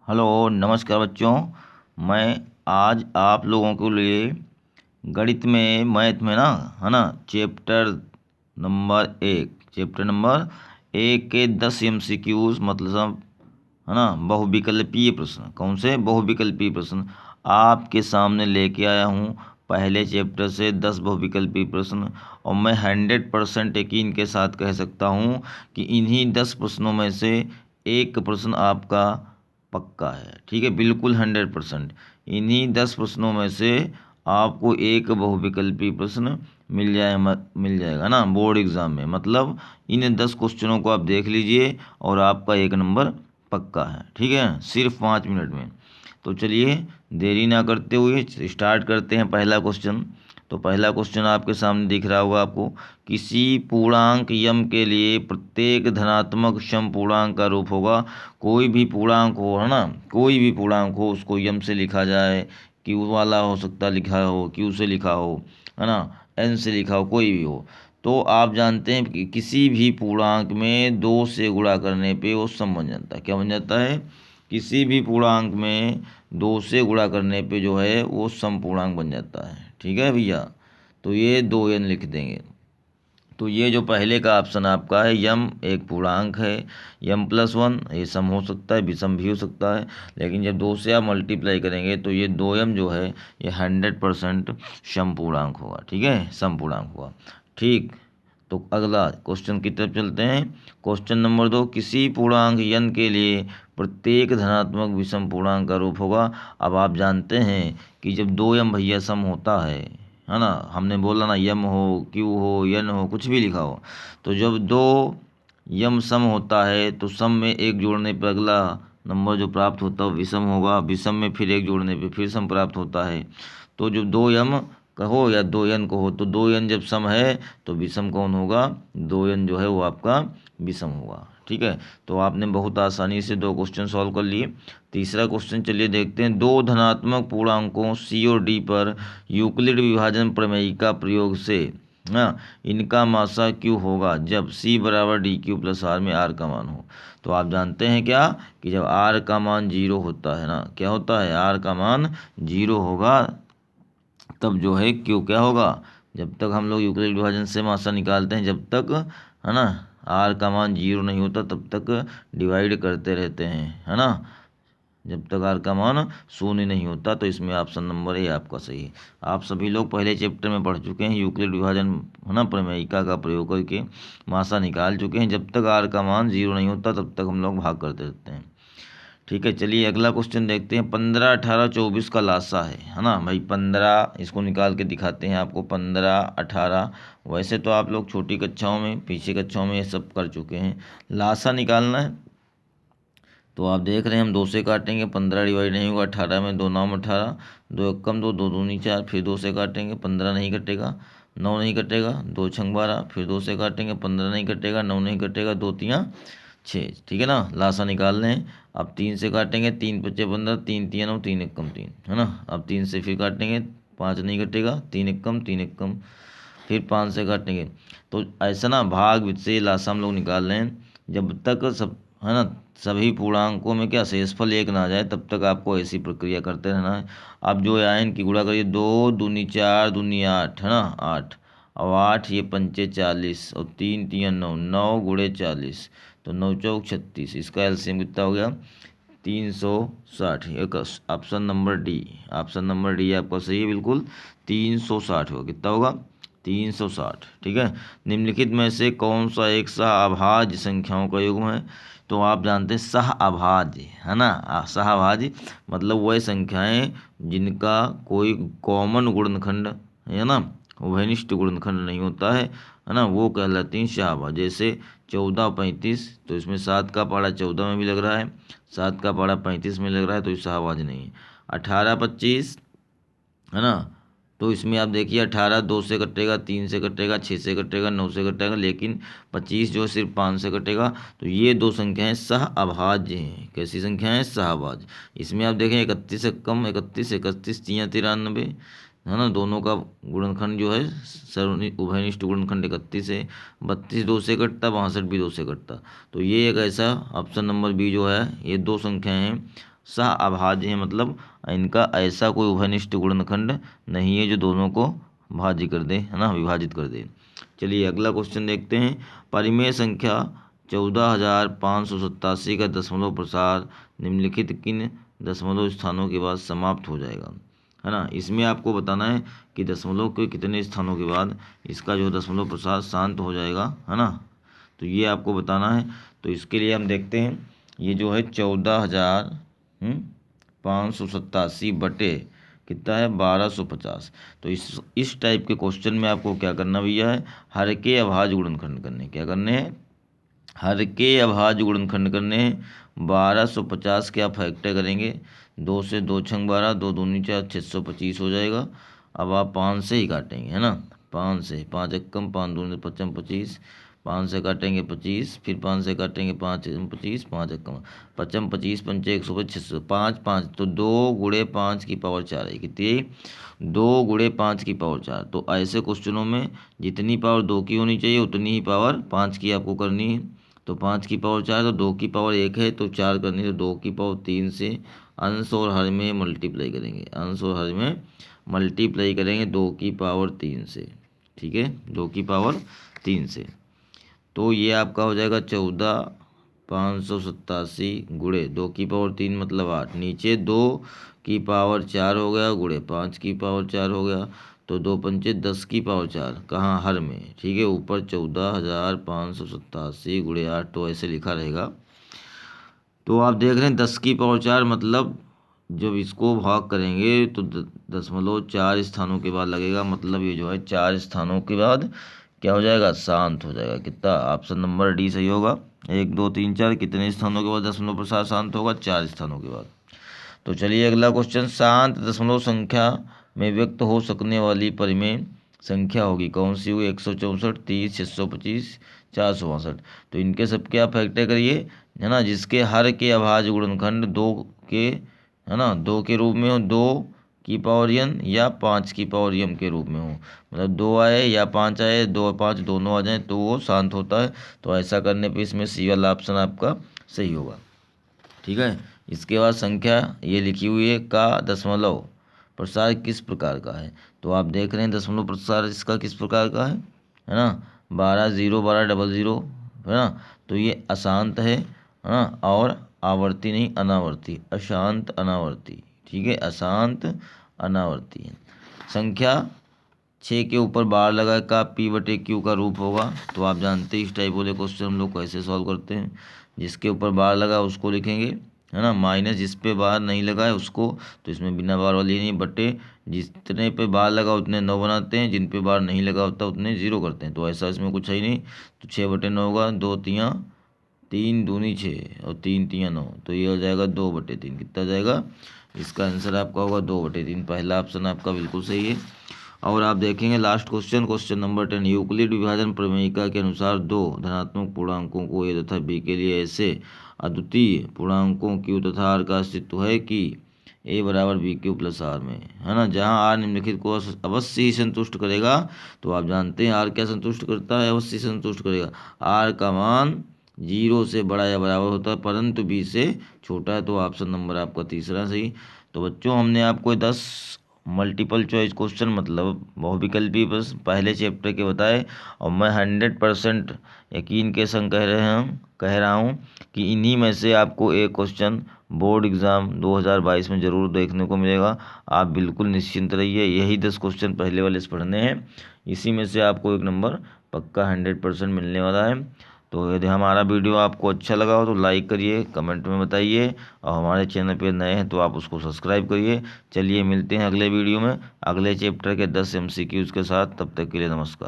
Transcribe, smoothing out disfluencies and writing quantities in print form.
Hello नमस्कार बच्चों। मैं आज आप लोगों के लिए गणित में मैथ में ना है ना चैप्टर नंबर 1 के 10 MCQs मतलब है ना बहुविकल्पीय प्रश्न। कौन से बहुविकल्पीय प्रश्न आपके सामने लेके आया हूँ। पहले चैप्टर से 10 बहुविकल्पीय प्रश्न और मैं 100% यकीन के साथ कह सकता हूँ कि इन्हीं 10 प्रश्नों में से एक प्रश्न आपका पक्का है। ठीक है, बिल्कुल 100%। इन्हीं 10 प्रश्नों में से आपको एक बहुविकल्पी प्रश्न मिल जाएगा ना बोर्ड एग्जाम में। मतलब इन 10 क्वेश्चनों को आप देख लीजिए और आपका 1 नंबर पक्का है। ठीक है, सिर्फ 5 मिनट में। तो चलिए देरी ना करते हुए स्टार्ट करते हैं पहला क्वेश्चन। तो पहला क्वेश्चन आपके सामने दिख रहा होगा आपको। किसी पूर्णांक यम के लिए प्रत्येक धनात्मक सम पूर्णांक का रूप होगा। कोई भी पूर्णांक हो है ना, कोई भी पूर्णांक हो उसको यम से लिखा जाए, क्यू वाला हो सकता लिखा हो, क्यू से लिखा हो है ना, एन से लिखा हो, कोई भी हो। तो आप जानते हैं कि किसी भी पूर्णांक में 2 से गुणा करने पे वो सम बन जाता है। क्या बन जाता है? किसी भी पूर्णांक में 2 से गुणा करने पे जो है वो सम पूर्णांक बन जाता है। ठीक है भैया, तो ये 2n लिख देंगे। तो ये जो पहले का ऑप्शन आपका है, यम एक पूर्णांक है, m+1 ये सम हो सकता है, विषम भी हो सकता है। लेकिन जब 2 से आप मल्टीप्लाई करेंगे तो ये 2m जो है ये 100% सम पूर्णांक होगा। ठीक है, सम पूर्णांक होगा। ठीक, तो अगला क्वेश्चन की तरफ चलते हैं। क्वेश्चन नंबर 2, किसी पूर्णांक n के लिए प्रत्येक धनात्मक विषम पूर्णांक का रूप होगा। अब आप जानते हैं कि जब 2m भैया सम होता है ना, हमने बोला ना यम हो, क्यू हो, एन हो, कुछ भी लिखा हो, तो जब 2 यम सम होता है तो सम में एक जोड़ने पर अगला नंबर जो प्राप्त होता है वो विषम होगा। विषम में फिर एक जोड़ने पे फिर सम प्राप्त होता है। तो जब 2m कहो या 2n कहो, तो 2n जब सम है तो विषम कौन होगा? 2n जो है वो आपका विषम होगा। ठीक है, तो आपने बहुत आसानी से 2 क्वेश्चन सॉल्व कर लिए। तीसरा क्वेश्चन चलिए देखते हैं। 2 धनात्मक पूर्णांकों C और D पर यूक्लिड विभाजन प्रमेय का प्रयोग से हाँ इनका मासा क्यों होगा जब C बराबर DQ+R में R का मान हो। तो आप जानते हैं क्या कि जब R का मान 0 होता है ना, क्या होता है, R का मान 0 होगा, तब जो है क्यों क्या होगा। जब तक हम लोग यूक्लिड विभाजन से मासा निकालते हैं, जब तक है ना R का मान 0 नहीं होता तब तक डिवाइड करते रहते हैं है ना, जब तक R का मान 0 नहीं होता। तो इसमें ऑप्शन नंबर ए आपका सही है। आप सभी लोग पहले चैप्टर में पढ़ चुके हैं, यूक्लिड विभाजन है ना प्रमेयिका का प्रयोग करके मासा निकाल चुके हैं। जब तक R का मान 0 नहीं होता तब तक हम लोग भाग करते रहते हैं। ठीक है, चलिए अगला क्वेश्चन देखते हैं। 15, 18, 24 का लासा है ना भाई। 15 इसको निकाल के दिखाते हैं आपको। 15, 18 वैसे तो आप लोग छोटी कक्षाओं में, पीछे कक्षाओं में ये सब कर चुके हैं। लासा निकालना है तो आप देख रहे हैं हम 2 से काटेंगे, 15 डिवाइड नहीं होगा 18 में, 2 9 18, 2 एकम 2, 2 दूनी 4, फिर 2 से काटेंगे, 15 नहीं कटेगा, 9 नहीं कटेगा, 2 छंग 12, फिर 2 से काटेंगे, 15 नहीं कटेगा, 9 नहीं कटेगा, 2 तियाँ 6। ठीक है ना, लासा निकाल लें। अब 3 से काटेंगे, 3 पच्चे 15, 3 तियाँ 9, 3 एकम 3 है ना। अब 3 से फिर काटेंगे, 5 नहीं कटेगा, 3 एकम 3 एकम, फिर 5 से काटेंगे। तो ऐसा ना भाग से लासा हम लोग निकाल लें। जब तक सब है ना सभी पूर्णांकों में क्या शेषफल 1 ना आ जाए तब तक आपको ऐसी प्रक्रिया करते रहना है। आप जो है आयन की गुणा करिए, 2 दूनी 4 दूनी 8 है ना, 8 और 8 ये पंचे 40 और 3 तियाँ 9, 9 गुणे 40, तो 9 चौक 36। इसका एलसीएम कितना हो गया? 360। एक option number D, option number D आपका सही है बिल्कुल। 360 होगा, कितना होगा? 360। ठीक है, निम्नलिखित में से कौन सा एक सहअभाज्य संख्याओं का युग्म है। तो आप जानते हैं सहअभाज्य है ना, सहअभाज्य मतलब वह संख्याएं जिनका कोई कॉमन गुणनखंड है ना, उभयनिष्ठ गुणनखंड नहीं होता है ना, वो कहलाती हैं सहअभाज्य। जैसे 14 35, तो इसमें 7 का पहाड़ा 14 में भी लग रहा है, 7 का पहाड़ा 35 में लग रहा है, तो ये सहअभाज्य नहीं है। 18 25 है ना, तो इसमें आप देखिए 18 2 से कटेगा, 3 से कटेगा, 6 से कटेगा, 9 से कटेगा, लेकिन 25 जो सिर्फ 5 से कटेगा। तो ये 2 संख्याएं सहअभाज्य हैं। कैसी संख्याएं? सहअभाज्य। इसमें आप देखें 31 से कम 31, 31 तियाँ 93 है ना, दोनों का गुणनखंड जो है उभयनिष्ठ गुणनखंड 31 है। 32 2 से कटता, 62 भी 2 से कटता। तो ये एक ऐसा ऑप्शन नंबर बी जो है, ये 2 संख्याएं हैं सह अभाज्य है, मतलब इनका ऐसा कोई उभयनिष्ठ गुणनखंड नहीं है जो दोनों को भाज्य कर दे, है ना, विभाजित कर दे। चलिए अगला क्वेश्चन देखते हैं। परिमेय संख्या 14,587 का दशमलव प्रसार निम्नलिखित किन दशमलव स्थानों के बाद समाप्त हो जाएगा, है ना। इसमें आपको बताना है कि दशमलव के कितने स्थानों के बाद इसका जो दशमलव प्रसार शांत हो जाएगा, है ना, तो ये आपको बताना है। तो इसके लिए हम देखते हैं, ये जो है 14,587 बटे कितना है 1250। तो इस टाइप के क्वेश्चन में आपको क्या करना भैया है, हर के अभाज्य गुणनखंड करने, क्या करने हैं, हर के अभाज्य गुणनखंड करने हैं। 1250 के आप फैक्टर करेंगे, 2 से 2 छंग 12, 2 दूनी 4, 625 हो जाएगा। अब आप 5 से ही काटेंगे, है ना, 5 से, 5 एकम 5 दूनी 55 25, 5 से काटेंगे 25, फिर 5 से काटेंगे 5 25, 5 एकम 55 25 पंचे 125, 5 5, तो 2 गुणे 5 की पावर 4 है, कितनी, 2 गुणे 5 की पावर 4। तो ऐसे क्वेश्चनों में जितनी पावर 2 की होनी चाहिए उतनी ही पावर 5 की आपको करनी है। तो 5 की पावर 4, तो 2 की पावर 1 है तो 4 करनी है, तो 2 की पावर 3 से अंश और हर में मल्टीप्लाई करेंगे, अंश और हर में मल्टीप्लाई करेंगे 2 की पावर 3 से, ठीक है, 2 की पावर 3 से। तो ये आपका हो जाएगा 14,587 गुणे 2 की पावर 3 मतलब 8, नीचे 2 की पावर 4 हो गया गुणे 5 की पावर 4 हो गया, तो 2 पंचे 10 की पावर 4 कहाँ, हर में, ठीक है, ऊपर 14,587 गुणे 8, तो ऐसे लिखा रहेगा। तो आप देख रहे हैं 10 की पावर 4 मतलब जब इसको भाग करेंगे तो 0.4 स्थानों के बाद लगेगा, मतलब ये जो है 4 स्थानों के बाद क्या हो जाएगा, शांत हो जाएगा। कितना, ऑप्शन नंबर डी सही होगा। 1 2 3 4 कितने स्थानों के बाद दशमलव प्रसार शांत होगा, 4 स्थानों के बाद। तो चलिए अगला क्वेश्चन, शांत दशमलव संख्या में व्यक्त हो सकने वाली परिमेय संख्या होगी, कौन सी होगी, 164 30 625 462। तो इनके सबके आप फैक्टर करिए, है ना, जिसके हर के अभाज्य गुणनखंड 2 के, है ना, 2 के रूप में हो, 2 की पावर n या 5 की पावर m के रूप में हो, मतलब 2 आए या 5 आए, 2 और 5 दोनों आ जाए तो वो शांत होता है। तो ऐसा करने पे इसमें सी वाला ऑप्शन आपका सही होगा, ठीक है। इसके बाद संख्या ये लिखी हुई है का दशमलव प्रसार किस प्रकार का है। तो आप देख रहे हैं दशमलव प्रसार इसका किस प्रकार का है ना, 12 0 12 00, है ना। तो ये अशांत है ना, और आवर्ती नहीं अनावर्ती, अशांत अनावर्ती, ठीक है, अशांत अनावर्ती है। संख्या 6 के ऊपर बार लगा का पी बटे क्यू का रूप होगा। तो आप जानते हैं इस टाइप वाले क्वेश्चन हम लोग कैसे सॉल्व करते हैं, जिसके ऊपर बार लगा उसको लिखेंगे, है ना, माइनस जिस पे बार नहीं लगा है उसको, तो इसमें बिना बार वाली नहीं, बटे जितने पे बार लगा उतने 9 बनाते हैं, जिन पे बार नहीं लगा होता उतने 0 करते हैं। तो ऐसा इसमें कुछ है ही नहीं, तो 6 बटे 9 होगा, 2 तियाँ 3 दूनी 6 और 3 तियाँ 9, तो ये हो जाएगा 2 बटे 3, कितना जाएगा, इसका आंसर आपका होगा 2 बटे 3, पहला ऑप्शन आपका बिल्कुल सही है। और आप देखेंगे last question, question number 10, Euclid विभाजन प्रमेयिका के अनुसार दो धनात्मक पूर्णांकों को ए तथा बी के लिए ऐसे अद्वितीय पूर्णांकों क्यू तथा आर का अस्तित्व है कि ए बराबर बी क्यू प्लस आर में, है ना, जहां आर निम्नलिखित को अवश्य ही संतुष्ट करेगा। तो आप जानते हैं आर क्या संतुष्ट करता है, अवश्य संतुष्ट करेगा, आर का मान 0 से बड़ा या बराबर होता है परंतु बी से छोटा है। तो ऑप्शन नंबर आपका तीसरा सही। तो बच्चों हमने आपको 10 मल्टीपल चॉइस क्वेश्चन मतलब बहुविकल्पी प्रश्न पहले चैप्टर के बताए, और मैं 100% यकीन के संग कह रहा हूँ कि इन्हीं में से आपको एक क्वेश्चन बोर्ड एग्ज़ाम 2022 में ज़रूर देखने को मिलेगा। आप बिल्कुल निश्चिंत रहिए, यही 10 क्वेश्चन पहले वाले से पढ़ने हैं, इसी में से आपको एक नंबर पक्का 100% मिलने वाला है। तो यदि हमारा वीडियो आपको अच्छा लगा हो तो लाइक करिए, कमेंट में बताइए, और हमारे चैनल पे नए हैं तो आप उसको सब्सक्राइब करिए। चलिए मिलते हैं अगले वीडियो में अगले चैप्टर के 10 MCQs के साथ, तब तक के लिए नमस्कार।